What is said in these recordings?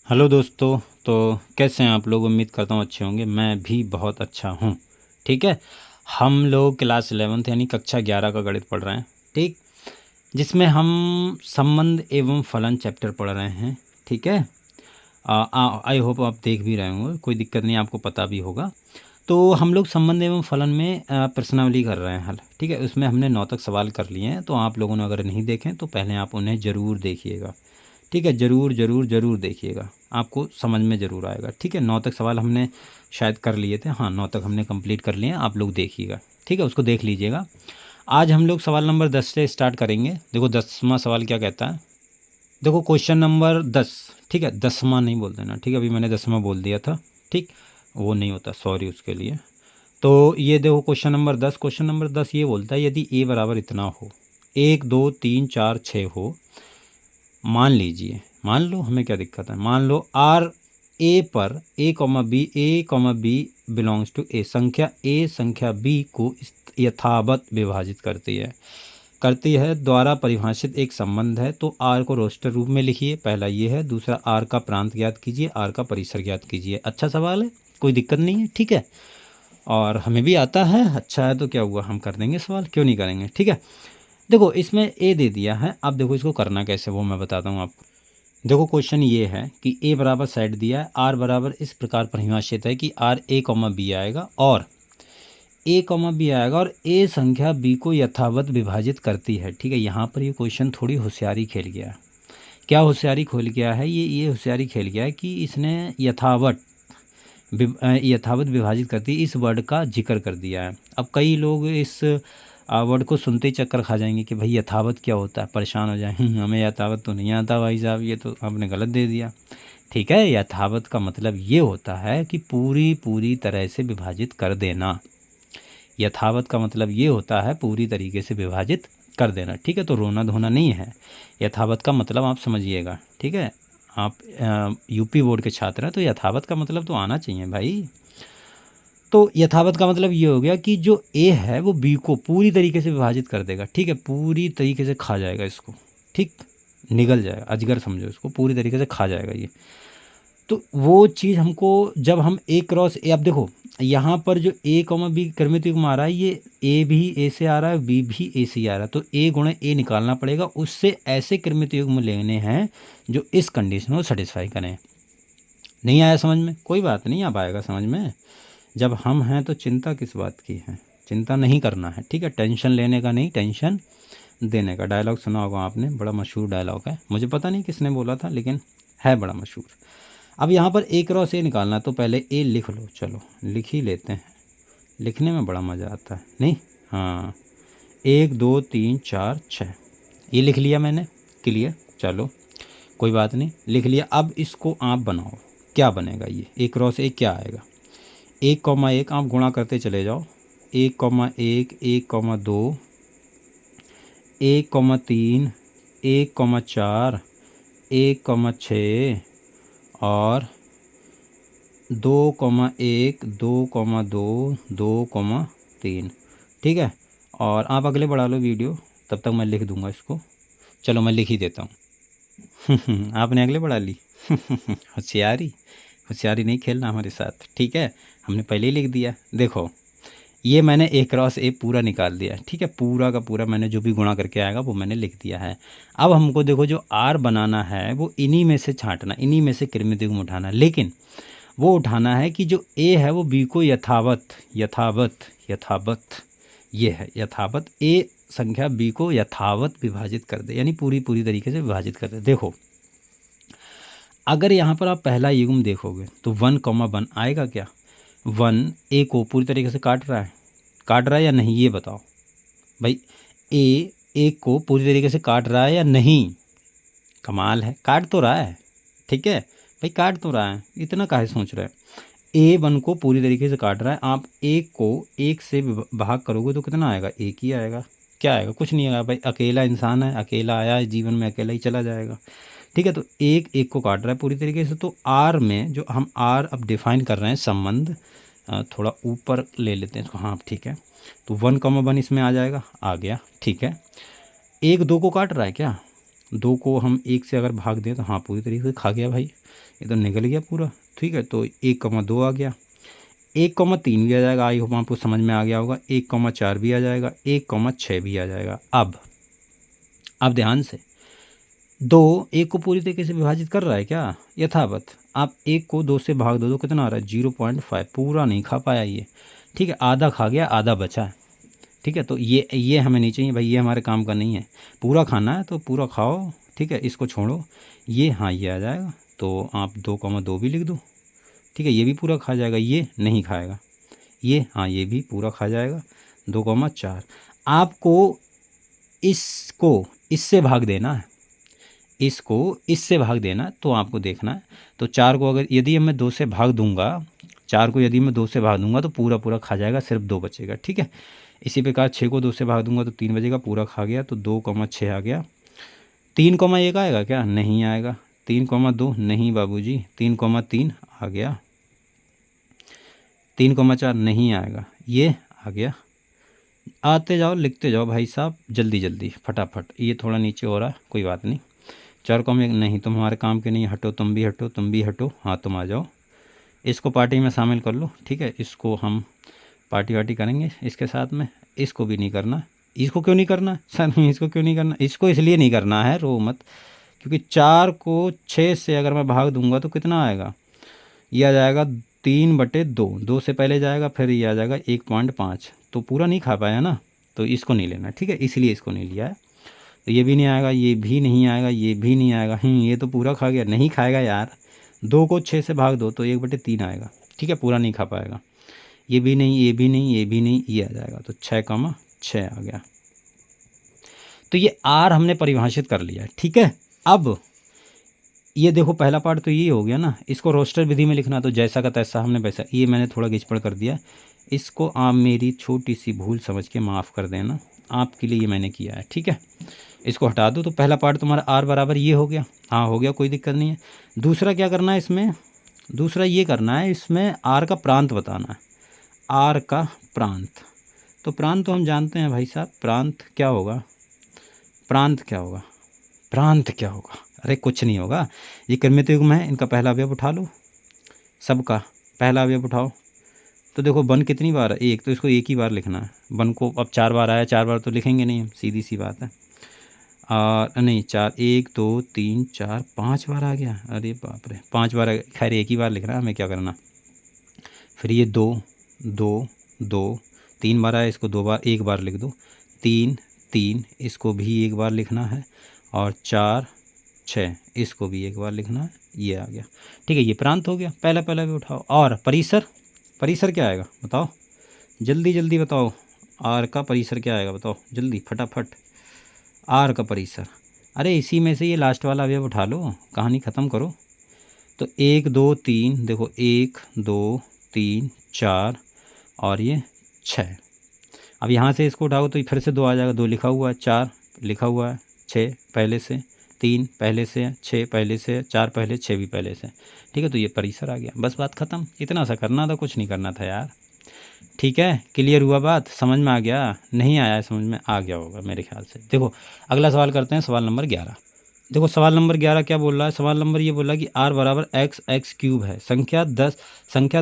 Hello दोस्तों। तो कैसे हैं आप लोग? उम्मीद करता हूँ अच्छे होंगे। मैं भी बहुत अच्छा हूँ। ठीक है। हम लोग क्लास 11th यानी कक्षा 11 का गणित पढ़ रहे हैं। ठीक। जिसमें हम संबंध एवं फलन चैप्टर पढ़ रहे हैं। ठीक है। आई होप आप देख भी रहे होंगे, कोई दिक्कत नहीं, आपको पता भी होगा। तो हम लोग संबंध एवं फलन में प्रश्नावली कर रहे हैं हल। ठीक है। उसमें हमने 9 तक सवाल कर लिए हैं। तो आप लोगों ने अगर नहीं देखें तो पहले आप उन्हें ज़रूर देखिएगा। ठीक है। ज़रूर ज़रूर ज़रूर देखिएगा, आपको समझ में ज़रूर आएगा। ठीक है। 9 तक सवाल हमने शायद कर लिए थे। हाँ, 9 तक हमने कंप्लीट कर लिए हैं। आप लोग देखिएगा। ठीक है, उसको देख लीजिएगा। आज हम लोग सवाल नंबर 10 से स्टार्ट करेंगे। देखो 10वां सवाल क्या कहता है। देखो क्वेश्चन नंबर 10। ठीक है, 10वां नहीं बोल देना। ठीक है, अभी मैंने 10वां बोल दिया था। ठीक, वो नहीं होता, सॉरी उसके लिए। तो ये देखो क्वेश्चन नंबर 10। क्वेश्चन नंबर 10 ये बोलता है यदि ए बराबर इतना हो, 1 2 3 4 6 हो। मान लो, हमें क्या दिक्कत है, मान लो आर ए पर ए कॉमा बी बिलोंग्स टू ए संख्या बी को यथावत विभाजित करती है द्वारा परिभाषित एक संबंध है। तो आर को रोस्टर रूप में लिखिए, पहला ये है। दूसरा, आर का प्रांत ज्ञात कीजिए, आर का परिसर ज्ञात कीजिए। अच्छा सवाल है, कोई दिक्कत नहीं है। ठीक है, और हमें भी आता है। अच्छा है तो क्या हुआ, हम कर देंगे सवाल, क्यों नहीं करेंगे। ठीक है। देखो इसमें ए दे दिया है। अब देखो इसको करना कैसे वो मैं बताता हूँ आपको। देखो क्वेश्चन ये है कि ए बराबर सेट दिया है, आर बराबर इस प्रकार परिभाषित है कि आर ए कॉमा बी आएगा और ए कॉमा बी आएगा और ए संख्या बी को यथावत विभाजित करती है। ठीक है, यहाँ पर ये क्वेश्चन थोड़ी होशियारी खेल गया। क्या होशियारी खेल गया है ये होशियारी खेल गया है कि इसने यथावत विभाजित करती इस वर्ड का जिक्र कर दिया है। अब कई लोग इस वर्ड को सुनते ही चक्कर खा जाएंगे कि भाई यथावत क्या होता है, परेशान हो जाएंगे। हमें यथावत तो नहीं आता भाई साहब, ये तो आपने गलत दे दिया। ठीक है, यथावत का मतलब ये होता है कि पूरी पूरी तरह से विभाजित कर देना। यथावत का मतलब ये होता है पूरी तरीके से विभाजित कर देना। ठीक है, तो रोना धोना नहीं है। यथावत का मतलब आप समझिएगा। ठीक है, आप यूपी बोर्ड के छात्र हैं तो यथावत का मतलब तो आना चाहिए भाई। तो यथावत का मतलब ये हो गया कि जो ए है वो बी को पूरी तरीके से विभाजित कर देगा। ठीक है, पूरी तरीके से खा जाएगा इसको। ठीक, निगल जाएगा, अजगर समझो इसको, पूरी तरीके से खा जाएगा ये। तो वो चीज़ हमको जब हम ए क्रॉस ए, अब देखो यहाँ पर जो ए कॉमा बी क्रमित युग्म आ रहा है, ये ए भी ए से आ रहा है, बी भी ए से आ रहा है। तो ए गुणे ए निकालना पड़ेगा, उससे ऐसे क्रमित युग्म लेने हैं जो इस कंडीशन को सेटिस्फाई करें। नहीं आया समझ में, कोई बात नहीं, अब आएगा समझ में। जब हम हैं तो चिंता किस बात की है, चिंता नहीं करना है। ठीक है, टेंशन लेने का नहीं, टेंशन देने का। डायलॉग सुना होगा आपने, बड़ा मशहूर डायलॉग है, मुझे पता नहीं किसने बोला था लेकिन है बड़ा मशहूर। अब यहाँ पर ए क्रॉस ए निकालना, तो पहले ए लिख लो। चलो लिख ही लेते हैं, लिखने में बड़ा मज़ा आता है नहीं। हाँ, 1 2 3 4 6 ये लिख लिया मैंने, क्लियर। चलो कोई बात नहीं, लिख लिया। अब इसको आप बनाओ, क्या बनेगा ये ए क्रॉस ए क्या आएगा। 1 1 आप गुणा करते चले जाओ। 1 1 1 2 1 3 1 4 1 6 और 2 1 2 2 2 3। ठीक है, और आप अगले बढ़ा लो वीडियो, तब तक मैं लिख दूंगा इसको। चलो मैं लिख ही देता हूँ। आपने अगले बढ़ा ली। होशियारी, होशियारी नहीं खेलना हमारे साथ। ठीक है, हमने पहले ही लिख दिया। देखो ये मैंने ए क्रॉस ए पूरा निकाल दिया। ठीक है, पूरा का पूरा मैंने जो भी गुणा करके आएगा वो मैंने लिख दिया है। अब हमको देखो जो आर बनाना है वो इन्हीं में से छांटना, इन्हीं में से क्रमिक युग्म उठाना। लेकिन वो उठाना है कि जो ए है वो बी को यथावत यथावत यथावत ये है यथावत, ए संख्या बी को यथावत विभाजित कर दे, यानी पूरी पूरी तरीके से विभाजित कर दे। देखो अगर यहाँ पर आप पहला युग्म देखोगे तो 1 1 आएगा क्या। 1 ए को पूरी तरीके से काट रहा है या नहीं, ये बताओ भाई। ए एक को पूरी तरीके से काट रहा है या नहीं। कमाल है, काट तो रहा है। ठीक है भाई, काट तो रहा है, इतना काहे सोच रहे हैं। ए 1 को पूरी तरीके से काट रहा है। आप एक को एक से भाग करोगे तो कितना आएगा, एक ही आएगा। क्या आएगा, कुछ नहीं आएगा भाई, अकेला इंसान है, अकेला आया है जीवन में, अकेला ही चला जाएगा। ठीक है, तो एक एक को काट रहा है पूरी तरीके से। तो आर में जो हम आर अब डिफाइन कर रहे हैं संबंध, थोड़ा ऊपर ले लेते हैं इसको। हाँ ठीक है, तो 1 1 इसमें आ जाएगा, आ गया। ठीक है, 1 2 को काट रहा है क्या, 2 को हम 1 से अगर भाग दें तो हाँ पूरी तरीके से खा गया भाई, ये तो निकल गया पूरा। ठीक है, तो 1,2 आ गया, 1,3 भी आ जाएगा, आई होप आपको समझ में आ गया होगा, 1,4 भी आ जाएगा, 1,6 भी आ जाएगा। अब ध्यान से, 2 1 को पूरी तरीके से विभाजित कर रहा है क्या यथावत। आप 1 को 2 से भाग दो तो कितना आ रहा है 0.5, पूरा नहीं खा पाया ये। ठीक है, आधा खा गया, आधा बचा है। ठीक है, तो ये हमें नहीं चाहिए भाई, ये हमारे काम का नहीं है। पूरा खाना है तो पूरा खाओ। ठीक है, इसको छोड़ो, ये हाँ ये आ जाएगा, तो आप 2,2 भी लिख दो। ठीक है, ये भी पूरा खा जाएगा, ये नहीं खाएगा, ये हाँ ये भी पूरा खा जाएगा, 2,4। आपको इसको इससे भाग देना है, इसको इससे भाग देना, तो आपको देखना है। तो 4 को अगर यदि मैं 2 से भाग दूंगा, 4 को यदि मैं 2 से भाग दूंगा तो पूरा पूरा खा जाएगा, सिर्फ 2 बचेगा। ठीक है, इसी प्रकार 6 को 2 से भाग दूंगा तो 3 बचेगा, पूरा खा गया, तो 2,6 आ गया। 3,1 आएगा क्या, नहीं आएगा। 3,2 नहीं बाबूजी, 3,3 आ गया। 3,4 नहीं आएगा, ये आ गया। आते जाओ लिखते जाओ भाई साहब, जल्दी जल्दी फटाफट। ये थोड़ा नीचे हो रहा है, कोई बात नहीं। 4,1 नहीं, तुम हमारे काम के नहीं, हटो, तुम भी हटो, तुम भी हटो, हाँ तुम आ जाओ, इसको पार्टी में शामिल कर लो। ठीक है, इसको हम पार्टी वार्टी करेंगे इसके साथ में। इसको भी नहीं करना, इसको क्यों नहीं करना सर, इसको क्यों नहीं करना, इसको इसलिए नहीं करना है, रो मत, क्योंकि 4 को 6 से अगर मैं भाग दूंगा तो कितना आएगा, ये आ जाएगा 3/2, 2 से पहले जाएगा, फिर ये आ जाएगा 1.5, तो पूरा नहीं खा पाया ना, तो इसको नहीं लेना। ठीक है, इसलिए इसको नहीं लिया है। तो ये भी नहीं आएगा, ये भी नहीं आएगा, ये भी नहीं आएगा, ये तो पूरा खा गया, नहीं खाएगा यार। 2 को 6 से भाग दो तो 1/3 आएगा। ठीक है, पूरा नहीं खा पाएगा। ये भी नहीं, ये भी नहीं, ये भी नहीं, ये आ जाएगा, तो 6,6 आ गया। तो ये आर हमने परिभाषित कर लिया है। ठीक है, अब ये देखो पहला पार्ट तो ये हो गया ना, इसको रोस्टर विधि में लिखना, तो जैसा का तैसा हमने वैसा, ये मैंने थोड़ा घिचपड़ कर दिया, इसको आप मेरी छोटी सी भूल समझ के माफ़ कर देना, आपके लिए ये मैंने किया है। ठीक है, इसको हटा दो, तो पहला पार्ट तुम्हारा आर बराबर ये हो गया, हाँ हो गया, कोई दिक्कत नहीं है। दूसरा क्या करना है इसमें, दूसरा ये करना है, इसमें आर का प्रांत बताना है, आर का प्रांत। तो प्रांत तो हम जानते हैं भाई साहब, प्रांत क्या होगा, प्रांत क्या होगा, प्रांत क्या होगा, अरे कुछ नहीं होगा, ये कृमित युग्म है, इनका पहला अवयव उठा लो, सबका पहला अवयव उठाओ। तो देखो वन कितनी बार है, एक, तो इसको एक ही बार लिखना है। वन को अब 4 बार आया, 4 बार तो लिखेंगे नहीं हम, सीधी सी बात है। और नहीं 4, 1 2 3 4 5 बार आ गया, अरे बाप रे 5 बार आ गया। खैर एक ही बार लिखना है, हमें क्या करना। फिर ये 2 2 2 3 बार आया, इसको 2 बार, 1 बार लिख दो। 3 3 इसको भी 1 बार लिखना है, और 4 6 इसको भी 1 बार लिखना है, ये आ गया। ठीक है, ये प्रांत हो गया, पहला पहला भी उठाओ। और परिसर, परिसर क्या आएगा बताओ, जल्दी जल्दी बताओ, आर का परिसर क्या आएगा बताओ जल्दी फटाफट। आर का परिसर, अरे इसी में से ये लास्ट वाला अवयव उठा लो, कहानी ख़त्म करो। तो 1 2 3 देखो, 1 2 3 4 और ये 6। अब यहाँ से इसको उठाओ तो फिर से 2 आ जाएगा, 2 लिखा हुआ है, 4 लिखा हुआ है, 6 पहले से, 3 पहले से, 6 पहले से, 4 पहले, 6 भी पहले से। ठीक है, तो ये परिसर आ गया, बस बात ख़त्म, इतना सा करना था, कुछ नहीं करना था यार। ठीक है, क्लियर हुआ बात, समझ में आ गया, नहीं आया है समझ में, आ गया होगा मेरे ख्याल से। देखो अगला सवाल करते हैं, सवाल नंबर 11। देखो सवाल नंबर 11 क्या बोल रहा है, सवाल नंबर ये बोल रहा है कि r बराबर x क्यूब है, संख्या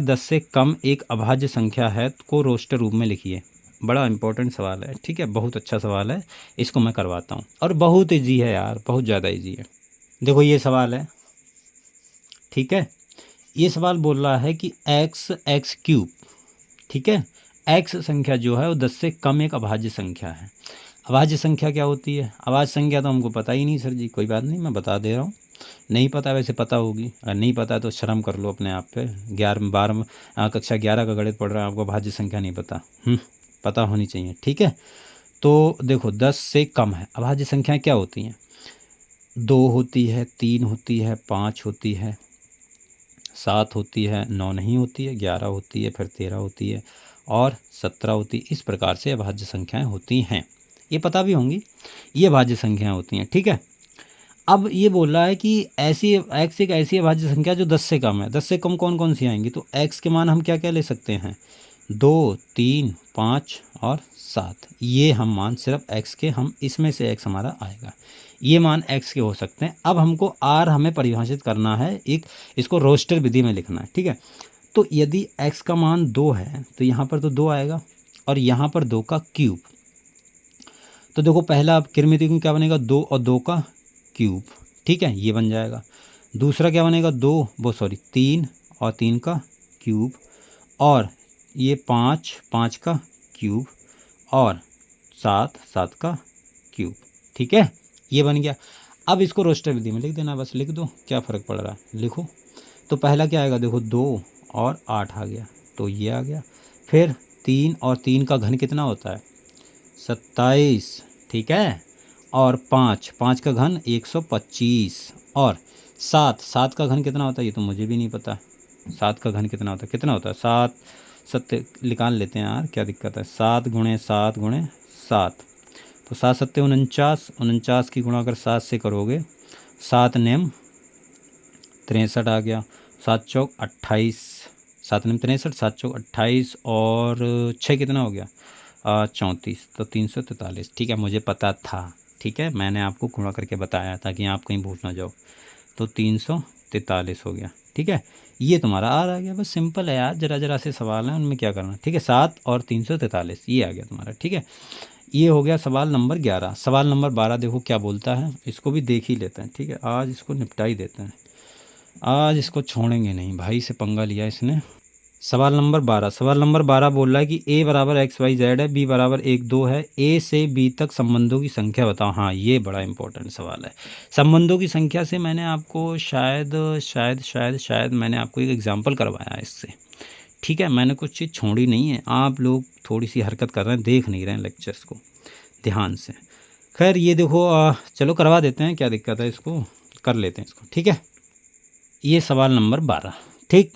10 से कम एक अभाज्य संख्या है को रोस्टर रूप में लिखिए। बड़ा इंपॉर्टेंट सवाल है। ठीक है, बहुत अच्छा सवाल है, इसको मैं करवाता हूँ, और बहुत ईजी है यार, बहुत ज़्यादा ईजी है। देखो ये सवाल है, ठीक है, ये सवाल बोल रहा है कि x क्यूब, ठीक है, x संख्या जो है वो 10 से कम एक अभाज्य संख्या है। अभाज्य संख्या क्या होती है, अभाज्य संख्या तो हमको पता ही नहीं सर जी, कोई बात नहीं, मैं बता दे रहा हूँ, नहीं पता वैसे पता होगी, अगर नहीं पता तो शर्म कर लो अपने आप पे। 11 कक्षा 11 का गणित पढ़ रहे हैं, आपको अभाज्य संख्या नहीं पता, पता होनी चाहिए। ठीक है, तो देखो 10 से कम है, अभाज्य संख्याएँ क्या होती हैं, 2 होती है, 3 होती है, 5 होती है, 7 होती है, 9 नहीं होती है, 11 होती है, फिर 13 होती है, और 17 होती है। इस प्रकार से अभाज्य संख्याएं होती हैं, ये पता भी होंगी, ये अभाज्य संख्याएं होती हैं। ठीक है, अब ये बोल रहा है कि ऐसी x एक ऐसी अभाज्य संख्या जो 10 से कम है। 10 से कम कौन कौन सी आएंगी, तो x के मान हम क्या क्या ले सकते हैं, 2 3 5 और 7, ये हम मान सिर्फ x के, हम इसमें से x हमारा आएगा। ये मान x के हो सकते हैं। अब हमको r हमें परिभाषित करना है, एक इसको रोस्टर विधि में लिखना है, ठीक है। तो यदि x का मान 2 है तो यहाँ पर तो 2 आएगा और यहाँ पर 2 का क्यूब। तो देखो पहला अब किरमिति में क्या बनेगा, 2 और 2 का क्यूब, ठीक है, ये बन जाएगा। दूसरा क्या बनेगा, 3 और 3 का क्यूब, और ये 5 का क्यूब, और 7 का क्यूब, ठीक है, ये बन गया। अब इसको रोस्टर विधि में लिख देना, बस लिख दो, क्या फ़र्क पड़ रहा है, लिखो। तो पहला क्या आएगा, देखो 2 और 8 आ गया, तो ये आ गया। फिर 3 और 3 का घन कितना होता है, 27, ठीक है। और 5 का घन 125, और 7 का घन कितना होता है, ये तो मुझे भी नहीं पता। 7 का घन कितना होता है, 7 सत्य निकाल लेते हैं यार, क्या दिक्कत है। 7 गुणे 7 गुणे 7, तो 7 सत्ते 49, 49 की गुणा अगर 7 से करोगे, 7 नेम 63 आ गया, 7 चौक 28, 7 नेम 63, 7 चौक 28, और 6 कितना हो गया, 34, तो 343, ठीक है, मुझे पता था, ठीक है, मैंने आपको गुणा करके बताया ताकि आप कहीं भूल ना जाओ। तो 343 हो गया, ठीक है, ये तुम्हारा आर आ गया। बस सिंपल है यार, जरा से सवाल है, उनमें क्या करना, ठीक है। 7 और 343 ये आ गया तुम्हारा, ठीक है। ये हो गया सवाल नंबर 11। सवाल नंबर 12 देखो क्या बोलता है, इसको भी देख ही लेते हैं, ठीक है, आज इसको निपटा ही देते हैं, आज इसको छोड़ेंगे नहीं, भाई से पंगा लिया इसने। सवाल नंबर 12 बोल रहा है कि ए बराबर XYZ है, बी बराबर 1 2 है, ए से बी तक संबंधों की संख्या बताओ। हाँ, ये बड़ा इंपॉर्टेंट सवाल है। संबंधों की संख्या से मैंने आपको शायद मैंने आपको एक एग्जाम्पल करवाया है इससे, ठीक है, मैंने कुछ चीज़ छोड़ी नहीं है। आप लोग थोड़ी सी हरकत कर रहे हैं, देख नहीं रहे हैं लेक्चर्स को ध्यान से। खैर ये देखो, चलो करवा देते हैं, क्या दिक्कत है, इसको कर लेते हैं इसको, ठीक है। ये सवाल नंबर 12, ठीक।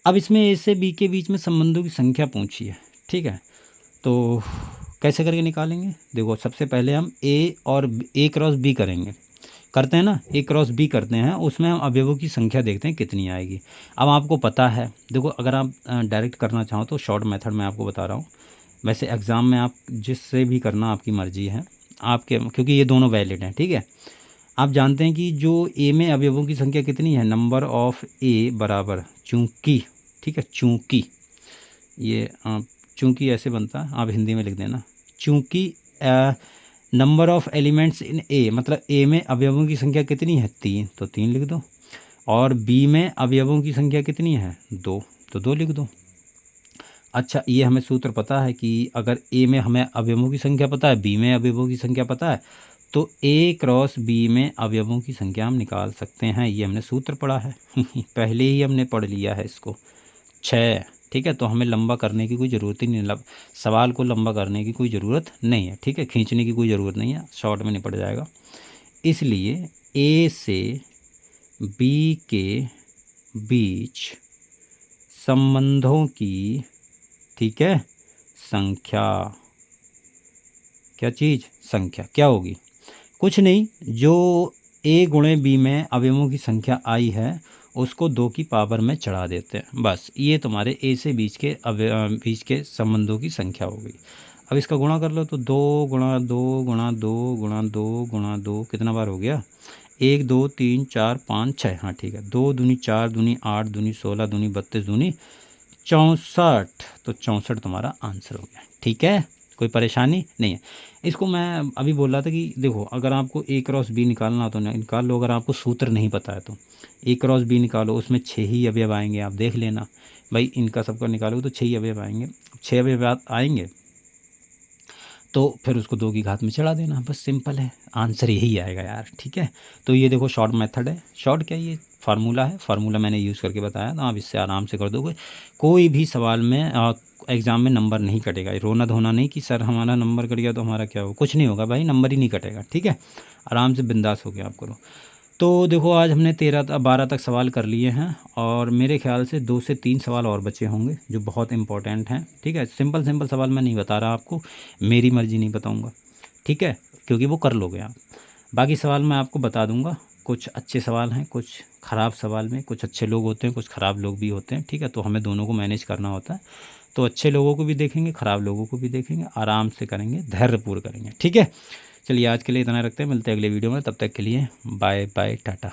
अब इसमें ए से बी के बीच में संबंधों की संख्या पूछी है, ठीक है, तो कैसे करके निकालेंगे। देखो सबसे पहले हम ए और ए क्रॉस बी करेंगे, करते हैं ना, ए क्रॉस बी करते हैं, उसमें हम अवयवों की संख्या देखते हैं कितनी आएगी। अब आपको पता है, देखो अगर आप डायरेक्ट करना चाहो तो शॉर्ट मेथड में आपको बता रहा हूँ, वैसे एग्ज़ाम में आप जिससे भी करना आपकी मर्ज़ी है आपके, क्योंकि ये दोनों वैलिड हैं, ठीक है। आप जानते हैं कि जो ए में अवयवों की संख्या कितनी है, नंबर ऑफ़ ए बराबर चूँकि, ठीक है, चूँकि ये चूँकि ऐसे बनता है, आप हिंदी में लिख देना, चूँकि नंबर ऑफ़ एलिमेंट्स इन ए, मतलब ए में अवयवों की संख्या कितनी है, 3, तो 3 लिख दो। और बी में अवयवों की संख्या कितनी है, 2, तो 2 लिख दो। अच्छा, ये हमें सूत्र पता है कि अगर ए में हमें अवयवों की संख्या पता है, बी में अवयवों की संख्या पता है, तो ए क्रॉस बी में अवयवों की संख्या हम निकाल सकते हैं। ये हमने सूत्र पढ़ा है पहले ही हमने पढ़ लिया है इसको, 6, ठीक है। तो हमें लंबा करने की कोई ज़रूरत ही नहीं, सवाल को लंबा करने की कोई ज़रूरत नहीं है, ठीक है, खींचने की कोई ज़रूरत नहीं है, शॉर्ट में निपट जाएगा। इसलिए ए से बी के बीच संबंधों की, ठीक है, संख्या, क्या चीज़, संख्या क्या होगी, कुछ नहीं, जो ए गुणे बी में अवयवों की संख्या आई है उसको 2 की पावर में चढ़ा देते हैं, बस ये तुम्हारे ए से बीच के संबंधों की संख्या हो गई। अब इसका गुणा कर लो, तो 2 गुणा 2 गुणा 2 गुणा 2 गुणा 2 कितना बार हो गया, 1 2 3 4 5 6, हाँ ठीक है, 2 दूनी 4 दूनी 8 दूनी 16 दूनी 32 दूनी 64, तो 64 तुम्हारा आंसर हो गया, ठीक है, कोई परेशानी नहीं है। इसको मैं अभी बोल रहा था कि देखो अगर आपको ए क्रॉस बी निकालना हो तो निकाल लो, अगर आपको सूत्र नहीं पता है तो ए क्रॉस बी निकालो, उसमें 6 ही अवयव आएंगे, आप देख लेना भाई, इनका सबका निकालोगे तो 6 ही अवयव आएंगे, 6 अवयव आएंगे, तो फिर उसको 2 की घात में चढ़ा देना, बस सिंपल है, आंसर यही आएगा यार, ठीक है। तो ये देखो शॉर्ट मेथड है, शॉर्ट क्या, ये फार्मूला है, फार्मूला मैंने यूज़ करके बताया, तो आप इससे आराम से कर दोगे, कोई भी सवाल में एग्ज़ाम में नंबर नहीं कटेगा। रोना धोना नहीं कि सर हमारा नंबर कट गया तो हमारा क्या हो, कुछ नहीं होगा भाई, नंबर ही नहीं कटेगा, ठीक है, आराम से बिंदास हो गया आप करो। तो देखो आज हमने 12 तक सवाल कर लिए हैं, और मेरे ख्याल से 2 से 3 सवाल और बचे होंगे जो बहुत इंपॉर्टेंट हैं, ठीक है। सिंपल सवाल मैं नहीं बता रहा आपको, मेरी मर्ज़ी नहीं बताऊंगा, ठीक है, क्योंकि वो कर लोगे आप। बाकी सवाल मैं आपको बता दूंगा, कुछ अच्छे सवाल हैं, कुछ ख़राब सवाल में कुछ अच्छे लोग होते हैं, कुछ ख़राब लोग भी होते हैं, ठीक है, तो हमें दोनों को मैनेज करना होता है। तो अच्छे लोगों को भी देखेंगे, ख़राब लोगों को भी देखेंगे, आराम से करेंगे, धैर्यपूर्वक करेंगे, ठीक है। चलिए आज के लिए इतना रखते हैं, मिलते हैं अगले वीडियो में, तब तक के लिए बाय बाय टाटा।